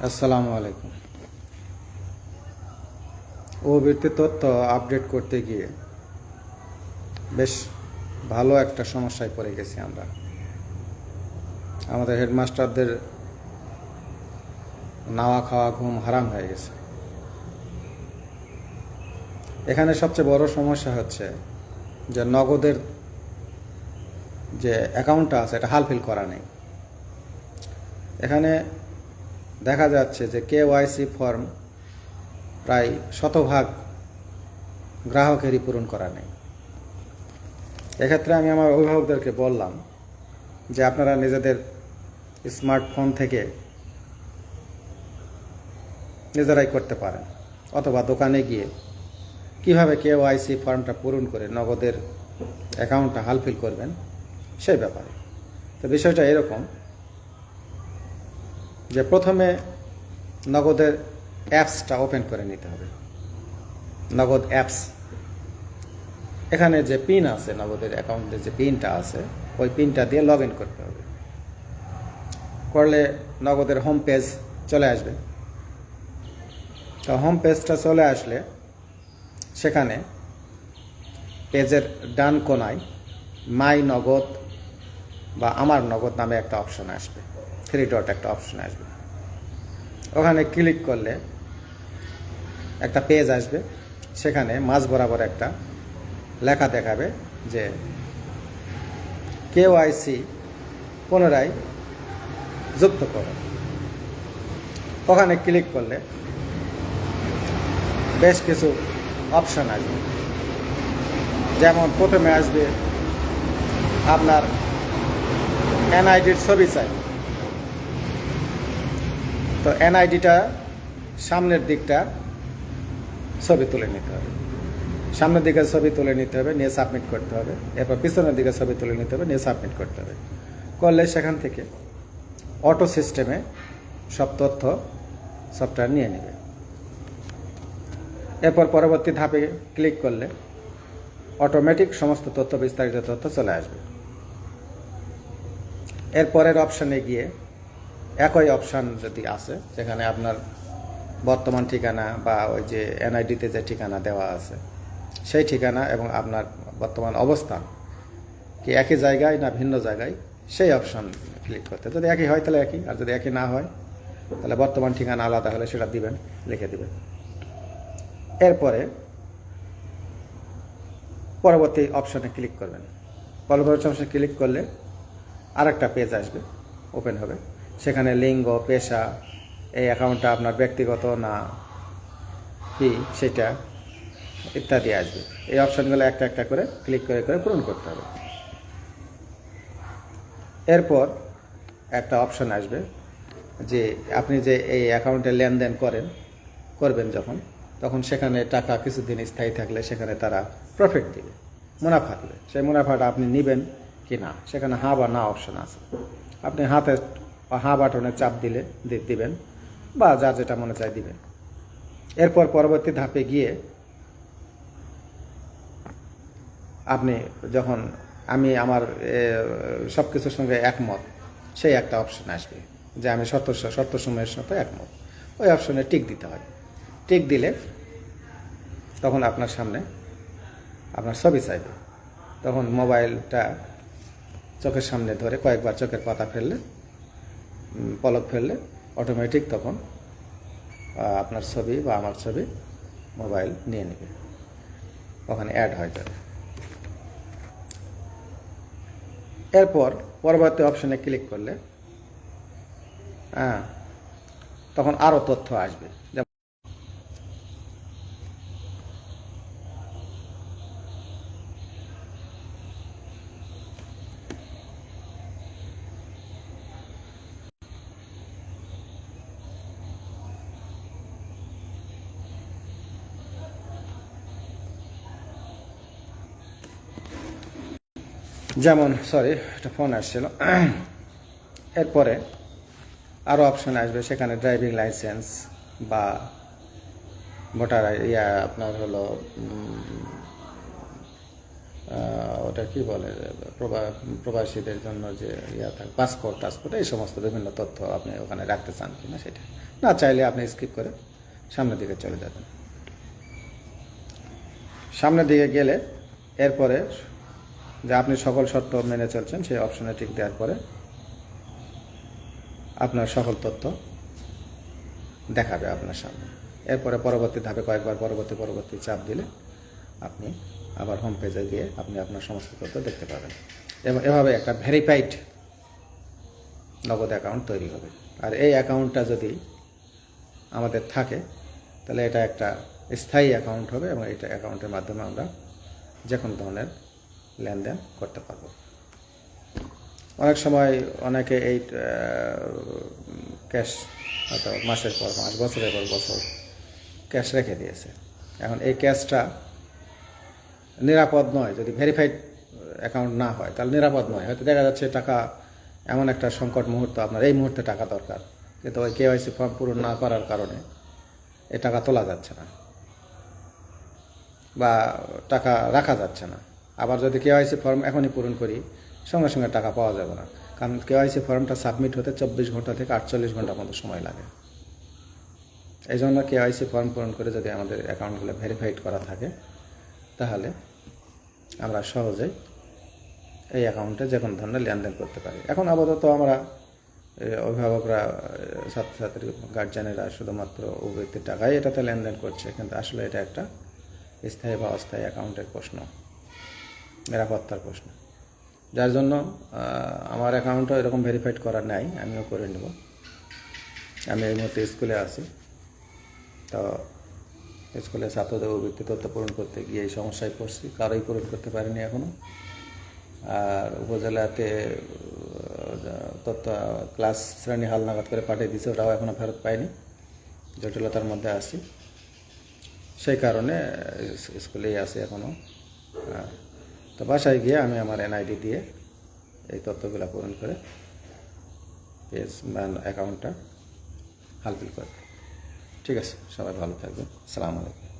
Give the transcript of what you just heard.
আসসালামু আলাইকুম। ওবিরতে তথ্য আপডেট করতে গিয়ে বেশ ভালো একটা সমস্যায় পড়ে গেছি আমরা। আমাদের হেডমাস্টারদের নাওয়া খাওয়া ঘুম হারাম হয়ে গেছে। এখানে সবচেয়ে বড় সমস্যা হচ্ছে যে নগদের যে অ্যাকাউন্টটা আছে এটা হালফিল করা নেই। এখানে দেখা যাচ্ছে যে কেওয়াইসি ফর্ম প্রায় শতভাগ গ্রাহকেরই পূরণ করা নেই। এক্ষেত্রে আমি আমার অভিভাবকদেরকে বললাম যে আপনারা নিজেদের স্মার্টফোন থেকে নিজেরাই করতে পারেন, অথবা দোকানে গিয়ে কীভাবে কেওয়াইসি ফর্মটা পূরণ করে নগদের অ্যাকাউন্টটা হালফিল করবেন সেই ব্যাপারে। তো বিষয়টা এরকম যে প্রথমে নগদের অ্যাপসটা ওপেন করে নিতে হবে। নগদ অ্যাপস, এখানে যে পিন আছে, নগদের অ্যাকাউন্টে যে পিনটা আছে ওই পিনটা দিয়ে লগ ইন করতে হবে। করলে নগদের হোম পেজ চলে আসবে। তো হোম পেজটা চলে আসলে সেখানে পেজের ডান কোনায় মাই নগদ বা আমার নগদ নামে একটা অপশন আসবে, 3 ডট একটা অপশন আসবে। ওখানে ক্লিক করলে একটা পেজ আসবে, সেখানে মাঝ বরাবর একটা লেখা দেখাবে যে কেওয়াইসি পুনরায় যুক্ত করো। ওখানে ক্লিক করলে বেশ কিছু অপশন আসবে। যেমন প্রথমে আসবে আপনার এনআইডির ছবি চাই। তো এনআইডিটা সামনের দিকটা ছবি তুলে নিতে হবে, সামনের দিকে ছবি তুলে নিতে হবে, নিয়ে সাবমিট করতে হবে। এরপর পিছনের দিকে ছবি তুলে নিতে হবে, নিয়ে সাবমিট করতে হবে। করলে সেখান থেকে অটো সিস্টেমে সব তথ্য সফটওয়্যার নিয়ে নেবে। এরপর পরবর্তী ধাপে ক্লিক করলে অটোমেটিক সমস্ত তথ্য, বিস্তারিত তথ্য চলে আসবে। এরপরের অপশানে গিয়ে একই অপশান যদি আছে, যেখানে আপনার বর্তমান ঠিকানা বা ওই যে এনআইডিতে যে ঠিকানা দেওয়া আছে সেই ঠিকানা এবং আপনার বর্তমান অবস্থান কি একই জায়গায় না ভিন্ন জায়গায়, সেই অপশান ক্লিক করতে। যদি একই হয় তাহলে একই, আর যদি একই না হয় তাহলে বর্তমান ঠিকানা আলাদা হলে সেটা দিবেন, লিখে দিবেন। এরপরে পরবর্তী অপশানে ক্লিক করবেন। পরবর্তী অপশানে ক্লিক করলে আরেকটা পেজ আসবে, ওপেন হবে। সেখানে লিঙ্গ, পেশা, এই অ্যাকাউন্টটা আপনার ব্যক্তিগত না কি সেটা ইত্যাদি আসবে। এই অপশানগুলো একটা একটা করে ক্লিক করে করে পূরণ করতে হবে। এরপর একটা অপশান আসবে যে আপনি যে এই অ্যাকাউন্টে লেনদেন করবেন তখন সেখানে টাকা কিছুদিন স্থায়ী থাকলে সেখানে তারা প্রফিট দিবে, মুনাফা দেবে। সেই মুনাফাটা আপনি নেবেন কি না, সেখানে হ্যাঁ বা না অপশান আছে। আপনি হ্যাঁ বাটনে চাপ দিলে দিবেন, বা যার যেটা মনে চায় দিবেন। এরপর পরবর্তী ধাপে গিয়ে আপনি যখন আমি আমার সব কিছুর সঙ্গে একমত, সেই একটা অপশান আসবে যে আমি শর্তসমূহের সাথে একমত। ওই অপশানে টিক দিতে হয়। টিক দিলে তখন আপনার সামনে আপনার ছবি চাইবে। তখন মোবাইলটা চোখের সামনে ধরে কয়েকবার চোখের পাতা ফেললে, পলক ফেললে অটোমেটিক তখন আপনার ছবি বা আমার ছবি মোবাইল নিয়ে নেবে, ওখানে অ্যাড হয়ে যাবে। এরপর পরবর্তী অপশানে ক্লিক করলে তখন আরও তথ্য আসবে। যেমন একটা ফোন আসছিল। এরপরে আরও অপশান আসবে, সেখানে ড্রাইভিং লাইসেন্স বা ভোটার আপনার হলো ওটা কি বলে, প্রবাসীদের জন্য যে ইয়া থাকে পাসপোর্ট টাসপোর্ট, এই সমস্ত বিভিন্ন তথ্য আপনি ওখানে রাখতে চান কিনা সেটা, না চাইলে আপনি স্কিপ করে সামনের দিকে চলে যাবেন। সামনের দিকে গেলে এরপরে যে আপনি সকল শর্ত মেনে চলছেন সেই অপশনে টিক দেওয়ার পরে আপনার সকল তথ্য দেখাবে আপনার সামনে। এরপরে পরবর্তী ধাপে কয়েকবার পরবর্তী চাপ দিলে আপনি আবার হোম পেজে গিয়ে আপনি আপনার সমস্ত তথ্য দেখতে পাবেন এবং এভাবে একটা ভেরিফাইড নগদ অ্যাকাউন্ট তৈরি হবে। আর এই অ্যাকাউন্টটা যদি আমাদের থাকে তাহলে এটা একটা স্থায়ী অ্যাকাউন্ট হবে এবং এটা অ্যাকাউন্টের মাধ্যমে আমরা যে কোনো ধরনের লেনদেন করতে পারবো। অনেক সময় অনেকে এই ক্যাশ হয়তো মাসের পর মাস, বছরের পর বছর ক্যাশ রেখে দিয়েছে। এখন এই ক্যাশটা নিরাপদ নয়, যদি ভেরিফাইড অ্যাকাউন্ট না হয় তাহলে নিরাপদ নয়। হয়তো দেখা যাচ্ছে টাকা, এমন একটা সংকট মুহূর্ত, আপনার এই মুহূর্তে টাকা দরকার, কিন্তু ওই কেওয়াইসি ফর্ম পূরণ না করার কারণে এই টাকা তোলা যাচ্ছে না বা টাকা রাখা যাচ্ছে না। আবার যদি কেওয়াইসি ফর্ম এখনই পূরণ করি, সঙ্গে সঙ্গে টাকা পাওয়া যাবে না, কারণ কেওয়াইসি ফর্মটা সাবমিট হতে 24 ঘন্টা থেকে 48 ঘন্টার মতো সময় লাগে। এই জন্য কেওয়াইসি ফর্ম পূরণ করে যদি আমাদের অ্যাকাউন্টগুলো ভেরিফাইড করা থাকে তাহলে আমরা সহজেই এই অ্যাকাউন্টে যে কোনো ধরনের লেনদেন করতে পারি। এখন আপাতত আমরা অভিভাবকরা, ছাত্রছাত্রী, গার্জিয়ানেরা শুধুমাত্র ব্যক্তির টাকাই এটাতে লেনদেন করছে, কিন্তু আসলে এটা একটা স্থায়ী বা অস্থায়ী অ্যাকাউন্টের প্রশ্ন, নিরাপত্তার প্রশ্ন। যার জন্য আমার অ্যাকাউন্টও এরকম ভেরিফাইড করা নাই, আমিও করে নেব। আমি এই মুহূর্তে স্কুলে আছি, তো স্কুলে ছাত্রদের অভিজ্ঞতা তথ্য পূরণ করতে গিয়ে এই সমস্যায় পড়ছি, কারোই পূরণ করতে পারিনি এখনও। আর উপজেলাতে তথ্য ক্লাস শ্রেণী হালনাগাদ করে পাঠিয়ে দিয়েছে, ওটাও এখনও ফেরত পাইনি, জটিলতার মধ্যে আছি। সেই কারণে স্কুলেই আছি এখনও। তো বাসায় গিয়ে আমি আমার এনআইডি দিয়ে এই তথ্যগুলো পূরণ করে পেজ বা অ্যাকাউন্টটা হালফিল করব। ঠিক আছে, সবাই ভালো থাকবেন। আসসালামু আলাইকুম।